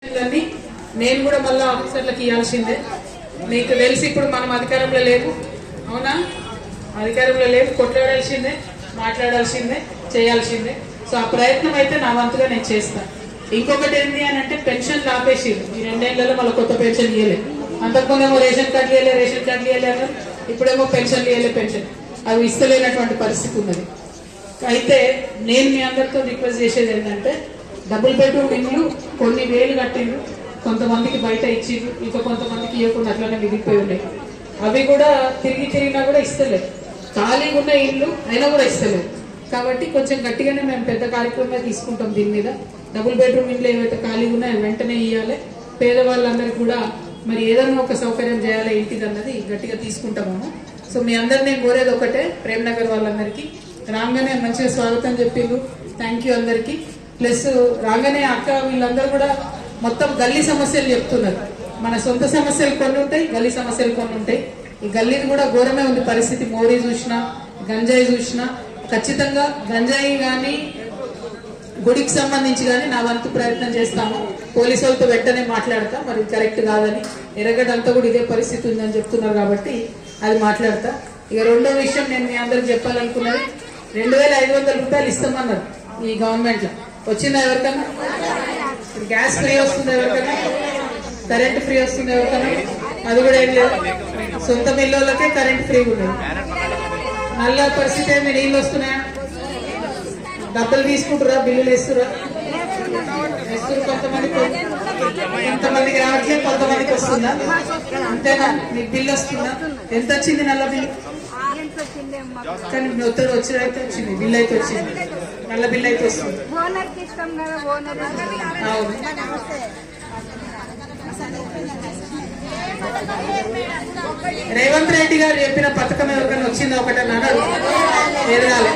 నేను కూడా మళ్ళీ ఆఫీసర్లకు ఇవ్వాల్సిందే. మీకు తెలిసి ఇప్పుడు మనం అధికారంలో లేదు, అవునా? అధికారంలో లేదు, కొట్లాడాల్సిందే, మాట్లాడాల్సిందే, చేయాల్సిందే. సో ఆ ప్రయత్నం అయితే నా వంతుగా నేను చేస్తాను. ఇంకొకటి ఏంటి అని అంటే పెన్షన్లు ఆపేసిరు. ఈ 2 ఏళ్లలో మళ్ళీ కొత్త పెన్షన్ ఇవ్వలేదు. అంతకుముందేమో రేషన్ కార్డులు ఇవ్వలేదు, రేషన్ కార్డులు ఇవ్వలేదు, ఇప్పుడేమో పెన్షన్లు ఇవ్వలేదు, పెన్షన్ అవి ఇస్తలేనటువంటి పరిస్థితి ఉన్నది. అయితే నేను మీ అందరితో రిక్వెస్ట్ చేసేది ఏంటంటే డబుల్ బెడ్రూమ్ ఇల్లు కొన్ని వేలు కట్టిండ్రు, కొంతమందికి బయట ఇచ్చిండ్రు, ఇంకా కొంతమందికి ఇవ్వకుండా అట్లనే మిగిలిపోయి ఉన్నాయి. అవి కూడా తిరిగినా కూడా ఇస్తలేదు. ఖాళీగా ఉన్న ఇల్లు అయినా కూడా ఇస్తలేదు. కాబట్టి కొంచెం గట్టిగానే మేము పెద్ద కార్యక్రమంగా తీసుకుంటాం దీని మీద. డబుల్ బెడ్రూమ్ ఇంట్లో ఏవైతే ఖాళీగా ఉన్నాయో వెంటనే ఇవ్వాలి. పేదవాళ్ళందరికీ కూడా మరి ఏదన్నా ఒక సౌకర్యం చేయాలి ఇంటిది అన్నది గట్టిగా తీసుకుంటాము. సో మీ అందరు నేను కోరేది ఒకటే, ప్రేమ్నగర్ వాళ్ళందరికీ రాగానే మంచిగా స్వాగతం చెప్పిండ్రు, థ్యాంక్ యూ అందరికీ. ప్లస్ రాగానే అక్క వీళ్ళందరూ కూడా మొత్తం గల్లీ సమస్యలు చెప్తున్నారు. మన సొంత సమస్యలు కొన్ని ఉంటాయి, గల్లీ సమస్యలు కొన్ని ఉంటాయి. ఈ గల్లీది కూడా ఘోరమే ఉంది పరిస్థితి. మోడీ చూసినా, గంజాయి చూసినా, ఖచ్చితంగా గంజాయి కానీ గుడికి సంబంధించి కానీ నా వంతు ప్రయత్నం చేస్తాము. పోలీసు వాళ్ళతో వెంటనే మాట్లాడతా, మరి కరెక్ట్ కాదని. ఎర్రగడ్డ అంతా కూడా ఇదే పరిస్థితి ఉందని చెప్తున్నారు కాబట్టి అది మాట్లాడతా. ఇక రెండో విషయం నేను మీ అందరికి చెప్పాలనుకున్నది, 2500 రూపాయలు ఇస్తామన్నారు ఈ గవర్నమెంట్ లో. వచ్చిందా ఎవరికన్నా? గ్యాస్ ఫ్రీ వస్తుందా ఎవరికన్నా? కరెంట్ ఫ్రీ వస్తుందా ఎవరికన్నా? అది కూడా ఏం లేదు. సొంత మిల్లులకే కరెంట్ ఫ్రీ ఉండదు. నల్ల పరిస్థితి ఏమి, నీళ్ళు వస్తున్నాయా? డబ్బులు తీసుకుంటురా, బిల్లులు వేస్తురా? కొంతమందికి రావట్లేదు, కొంతమందికి వస్తుందా? అంతేనా? మీకు బిల్లు వస్తుందా? ఎంత వచ్చింది నల్ల బిల్లు? కానీ ఒత్తిడి వచ్చినైతే వచ్చింది, బిల్లు అయితే వచ్చింది, నల్ల బిల్లు అయితే వస్తుంది. అవును. రేవంత్ రెడ్డి గారు చెప్పిన పథకం ఎవరికైనా వచ్చిందా? ఒకటన్నా ఎదగాలి.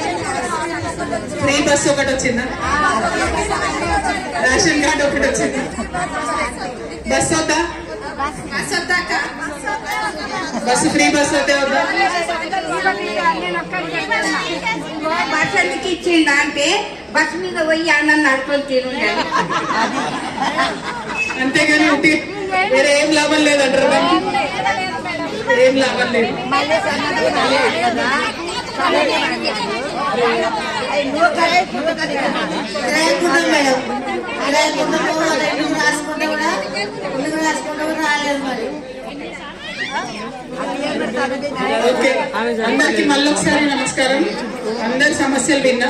ఫ్రీ బస్సు ఒకటి వచ్చిందా? రేషన్ కార్డు ఒకటి వచ్చిందా? బస్సు వద్దా? బస్సు ఫ్రీ బస్సు వద్దే వద్దా? బస్ ఎందుకు ఇచ్చిండ అంటే బస్ మీద పోయి అన్నం నడుపుకొని తినుండే, అంతేగాని వేరే ఏం లాభం లేదంటారు. ఏం లాభం లేదు. ఓకే, అందరికి మళ్ళీ ఒకసారి నమస్కారం. అందరి సమస్యలు విన్నా.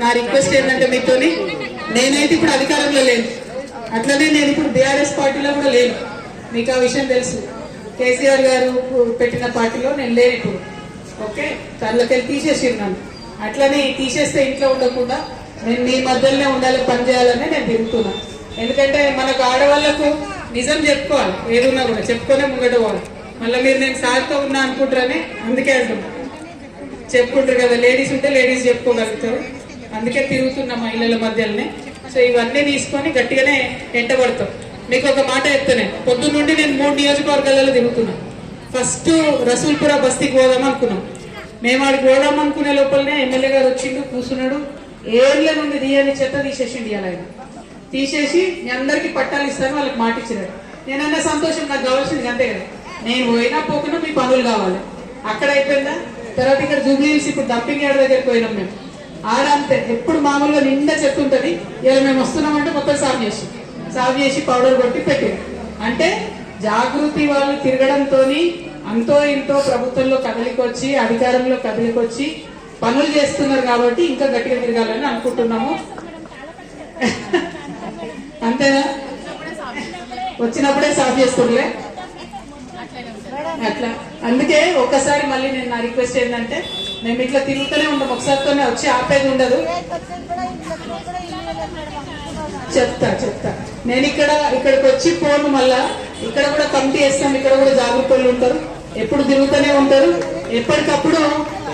నా రిక్వెస్ట్ ఏంటంటే మీతోని, నేనైతే ఇప్పుడు అధికారంలో లేను, అట్లనే నేను ఇప్పుడు బీఆర్ఎస్ పార్టీలో కూడా లేను. మీకు ఆ విషయం తెలుసు. కేసీఆర్ గారు పెట్టిన పార్టీలో నేను లేను ఇప్పుడు. ఓకే, తనలోకెళ్ళి తీసేసిన్నాను. అట్లనే తీసేస్తే ఇంట్లో ఉండకుండా నేను మీ మధ్యలోనే ఉండాలి, పని చేయాలని నేను తిరుగుతున్నా. ఎందుకంటే మనకు ఆడవాళ్లకు నిజం చెప్పుకోవాలి, ఏదున్నా కూడా చెప్పుకొనే ముంగట పోవాలి. మళ్ళీ మీరు నేను సార్తో ఉన్నా అనుకుంటారని అందుకే అంటున్నా. చెప్పుకుంటారు కదా, లేడీస్ ఉంటే లేడీస్ చెప్పుకోగలుగుతారు. అందుకే తిరుగుతున్నా మహిళల మధ్యలోనే. సో ఇవన్నీ తీసుకొని గట్టిగానే ఎంటబడతాం. మీకు ఒక మాట చెప్తానే, పొద్దున్న నుండి నేను 3 నియోజకవర్గాలలో తిరుగుతున్నా. ఫస్ట్ రసూల్పుర బస్తీకి పోదాం అనుకున్నాం. మేము ఆడికి పోదాం అనుకునే లోపలనే ఎమ్మెల్యే గారు వచ్చిండు, కూర్చున్నాడు. ఏళ్ళ నుండి తీయని చెత్త తీసేసిండి. అలా ఆయన తీసేసి మీ అందరికీ పట్టాలు ఇస్తాను వాళ్ళకి మాట ఇచ్చినాడు. నేనన్నా సంతోషం, నాకు కావాల్సింది అంతే కదా. నేను పోయినా పోకుండా మీ పనులు కావాలి. అక్కడ అయిపోయిందా? తర్వాత ఇక్కడ జూబ్లీహిల్స్ ఇప్పుడు డంపింగ్ యార్డ్ దగ్గరికి పోయినాం మేము. ఆడ అంతే, ఎప్పుడు మామూలుగా నిండా చెత్త ఉంటుంది. ఇలా మేము వస్తున్నామంటే మొత్తం సాఫ్ చేసి పౌడర్ కొట్టి పెట్టారు. అంటే జాగృతి వాళ్ళు తిరగడంతో అంతో ఇంతో ప్రభుత్వంలో కదలికొచ్చి, అధికారంలో కదలికొచ్చి పనులు చేస్తున్నారు. కాబట్టి ఇంకా గట్టిగా తిరగాలని అనుకుంటున్నాము. అంతేనా? వచ్చినప్పుడే సాఫ్ చేస్తుండలే అట్లా. అందుకే ఒక్కసారి మళ్ళీ నేను నా రిక్వెస్ట్ ఏంటంటే, మేము ఇట్లా తిరుగుతూనే ఉంటాం, ఒకసారితోనే వచ్చి ఆపేది ఉండదు. చెప్తా నేను ఇక్కడికి వచ్చి పోను. మళ్ళా ఇక్కడ కూడా కమిటీ వేస్తాం, ఇక్కడ కూడా జాగ్రత్తలు ఉంటారు, ఎప్పుడు తిరుగుతూనే ఉంటారు. ఎప్పటికప్పుడు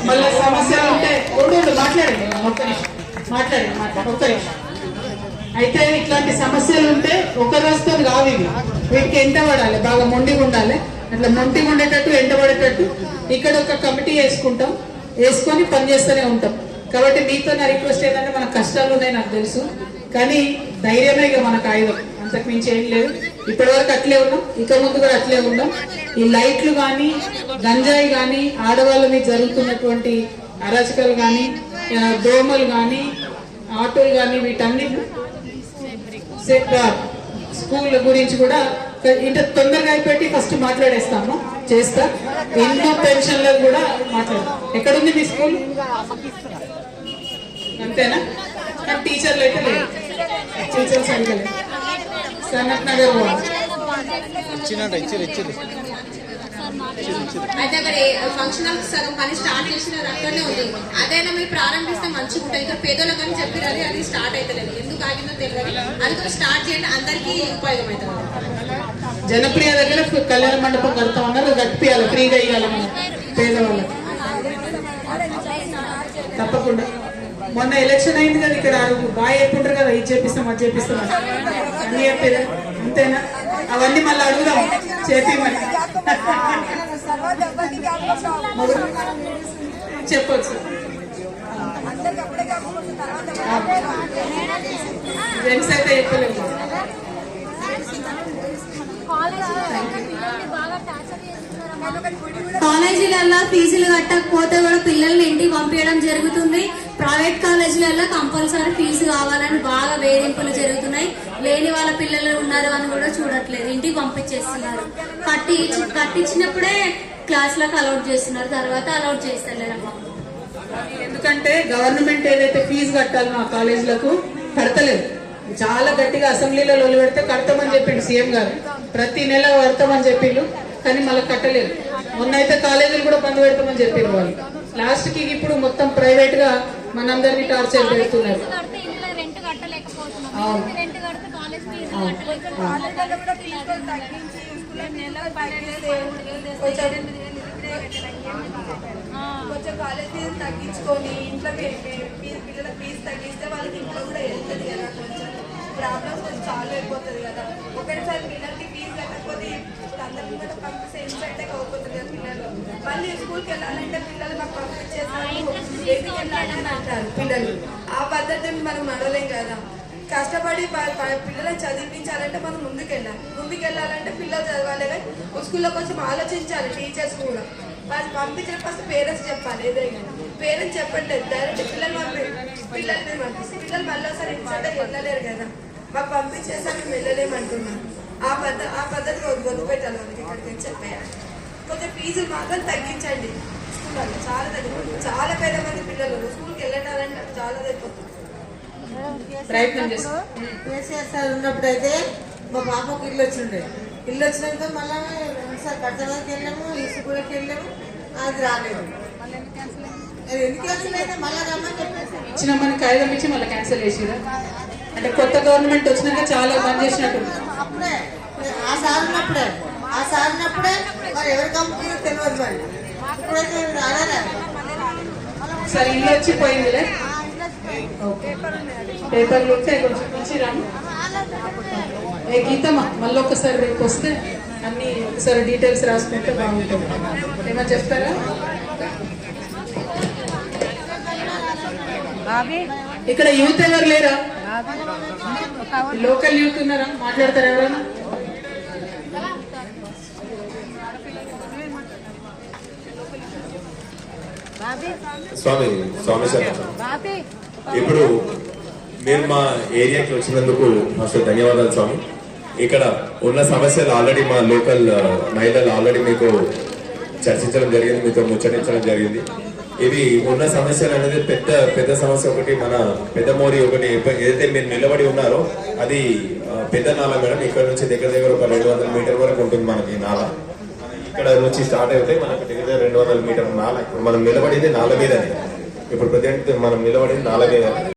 మళ్ళీ సమస్యలు ఉంటే మాట్లాడండి, ఒక్క నిమిషం. అయితే ఇట్లాంటి సమస్యలు ఉంటే ఒక రోజుతో కావు ఇవి. వీటికి ఎంటబడాలి, బాగా మొండిగా ఉండాలి. అట్లా మొండిగా ఉండేటట్టు, ఎంటబడేటట్టు ఇక్కడ ఒక కమిటీ వేసుకొని పనిచేస్తూనే ఉంటాం. కాబట్టి మీతో నా రిక్వెస్ట్ ఏంటంటే, మన కష్టాలు ఉన్నాయి నాకు తెలుసు, కానీ ధైర్యమే ఇక మనకు ఆయుధం. అంతకు మించి ఏం లేదు. ఇప్పటి వరకు అట్లే ఉన్నాం, ఇక ముందు కూడా అట్లే ఉన్నాం. ఈ లైట్లు కానీ, గంజాయి కానీ, ఆడవాళ్ళ మీద జరుగుతున్నటువంటి అరాచకాలు కానీ, దోమలు కానీ, ఆటోలు కానీ, వీటన్ని స్కూల్ గురించి కూడా ఇంత తొందరగా అయిపోయి ఫస్ట్ మాట్లాడేస్తాము, చేస్తా. ఎన్నో పెన్షన్లకు కూడా మాట్లాడతాం. ఎక్కడుంది మీ స్కూల్? అంతేనా? కానీ టీచర్లు అయితే లేదు, టీచర్స్ సరిగ్గా లేదు. సనత్ నగర్ అయితే అక్కడ ఫంక్షన్ హాల్ సగం పని స్టార్ట్ చేసినారు, అక్కడనే ఉంది. అదైనా మీరు ప్రారంభిస్తే మంచిగా ఉంటుంది. ఇక్కడ పేదోళ్ళకి కానీ చెప్పారు, అది స్టార్ట్ అవుతలేదు, ఎందుకు ఆగిందో తెలియదు. అది కూడా స్టార్ట్ చేయండి, అందరికీ ఉపయోగం అవుతుంది. జనప్రియ దగ్గర కళ్యాణ మండపం కడతా ఉన్నారు, గట్టియాలి, ఫ్రీగా ఇవ్వాలి మనం పేదవాళ్ళకి తప్పకుండా. మొన్న ఎలక్షన్ అయింది కదా, ఇక్కడ బాగా చెప్పుంటారు కదా, ఇది చేపిస్తాం అది చేపిస్తాం అన్ని చెప్పారు, అంతేనా? అవన్నీ మళ్ళీ అడుగుదాం, చేపిమని చెప్పొచ్చు. జెంట్స్ అయితే చెప్పలేము. కాలేజీలలో ఫీజులు కట్టకపోతే కూడా పిల్లల్ని ఇంటికి పంపించడం జరుగుతుంది. ప్రైవేట్ కాలేజీలలో కంపల్సరీ ఫీజు కావాలని బాగా వేధింపులు జరుగుతున్నాయి. లేని వాళ్ళ పిల్లలు ఉన్నారు అని కూడా చూడట్లేదు, ఇంటికి పంపించేస్తున్నారు. కట్టించినప్పుడే క్లాసులకు అలౌట్ చేస్తున్నారు, తర్వాత అలౌట్ చేస్తలేరమ్మా. ఎందుకంటే గవర్నమెంట్ ఏదైతే ఫీజు కట్టాలో ఆ కాలేజీలకు కడతలేదు. చాలా గట్టిగా అసెంబ్లీలో లొల్లి పెడితే కడతామని చెప్పిండు సీఎం గారు, ప్రతి నెల కడతామని చెప్పిండు, కానీ మళ్ళీ కట్టలేదు. మొన్న అయితే కాలేజీలు కూడా బంద్ పెడతామని చెప్పారు వాళ్ళు. లాస్ట్ కి ఇప్పుడు మొత్తం ప్రైవేట్ గా మనందరినీ టార్చర్ పెడుతున్నారు. కొంచెం కాలేజ్ ఫీజు తగ్గించుకొని ఇంట్లో పిల్లల ఫీజు తగ్గిస్తే వాళ్ళకి ఇంట్లో కూడా వెళ్తుంది కదా, కొంచెం ప్రాబ్లమ్స్ కొంచెం సాల్వ్ అయిపోతుంది కదా. ఒకటిసారి పిల్లలకి ఫీజు కట్టకపోతే అందరికీ కూడా పంపిస్తే ఇన్సైట్ అయిపోతుంది కదా పిల్లలు. మళ్ళీ స్కూల్కి వెళ్ళాలంటే పిల్లలు మాకు పంపించేస్తారు, ఎందుకు వెళ్ళాలని అంటారు పిల్లలు. ఆ పద్ధతిని మనం నడవలేం కదా. కష్టపడి పిల్లలను చదివించాలంటే మనం ముందుకెళ్ళాలంటే పిల్లలు చదవాలి, కానీ స్కూల్లో కొంచెం ఆలోచించాలి టీచర్స్ కూడా. వాళ్ళు పంపించిన ఫస్ట్ పేరెంట్స్ చెప్పాలి, ఏదైనా పేరెంట్స్ చెప్పట్లేదు, డైరెక్ట్ పిల్లలు పంపిస్తే పిల్లలు మళ్ళీ ఒకసారి ఇన్సైట్ వెళ్ళలేరు కదా. మాకు పంపించేసారి మేము వెళ్ళలేమంటున్నాం. ఆ పద్ధతి వదిలిపెట్టాలి వాళ్ళకి, ఇక్కడికి చెప్పేయాలి. కొంచెం ఫీజులు మాత్రం తగ్గించండి స్కూల్లో, చాలా తగ్గిపోతుంది. చాలా పేద మంది పిల్లలు స్కూల్కి వెళ్ళాలంటే చాలా తగ్గిపోతుంది. ప్రయత్నం చేస్తాం. కేసీఆర్ సార్ ఉన్నప్పుడు అయితే మా పాపకు ఇల్లు వచ్చిండే, ఇల్లు వచ్చినాక మళ్ళీ సార్ కట్టడానికి వెళ్ళాము, ఈ స్కూల్కి వెళ్ళాము, అది రాలేదు. ఎందుకు క్యాన్సిల్ అయితే మళ్ళీ రమ్మని చెప్పేసి ఇచ్చినామని కాగితం ఇచ్చి మళ్ళీ క్యాన్సిల్ చేసిరా. అంటే కొత్త గవర్నమెంట్ వచ్చినాక చాలా బంద్ చేసినట్టు. అప్పుడే ఆ సార్ ఉన్నప్పుడే మరి ఎవరి కంపెనీ తెలియదు, మరి ఇప్పుడైతే రాలేదా. సరే ఇల్లు వచ్చి పోయిందిలే, పేపర్లు ఉంటే కొంచెం ఇచ్చిరాము. ఏ గీతమ్మా మళ్ళీ ఒకసారి రేపు వస్తే అన్ని ఒకసారి డీటెయిల్స్ రాసుకుంటే బాగుంటుంది. ఏమన్నా చెప్తారా? ఇక్కడ యూత్ ఎవరు లేరా? లోకల్ యూత్ ఉన్నారా? మాట్లాడతారా ఎవరైనా? స్వామి సార్, ఇప్పుడు మీరు మా ఏరియాకి వచ్చినందుకు ఫస్ట్ ధన్యవాదాలు స్వామి. ఇక్కడ ఉన్న సమస్యలు ఆల్రెడీ మా లోకల్ మహిళలు ఆల్రెడీ మీకు చర్చించడం జరిగింది, మీతో ముచ్చరించడం జరిగింది. ఇది ఉన్న సమస్యలు అనేది పెద్ద సమస్య ఒకటి, మన పెద్ద మోరి ఒకటి ఏదైతే మీరు నిలబడి ఉన్నారో అది పెద్ద నాల మేడం. ఇక్కడ నుంచి దగ్గర ఒక 200 మీటర్ వరకు ఉంటుంది మనకి నాల. ఇక్కడ నుంచి స్టార్ట్ అయితే మనకు దగ్గర 200 మీటర్ నాల. ఇప్పుడు మనం నిలబడింది నాల మీదనే, ఇప్పుడు ప్రజెంట్ మనం నిలబడింది నాల మీద.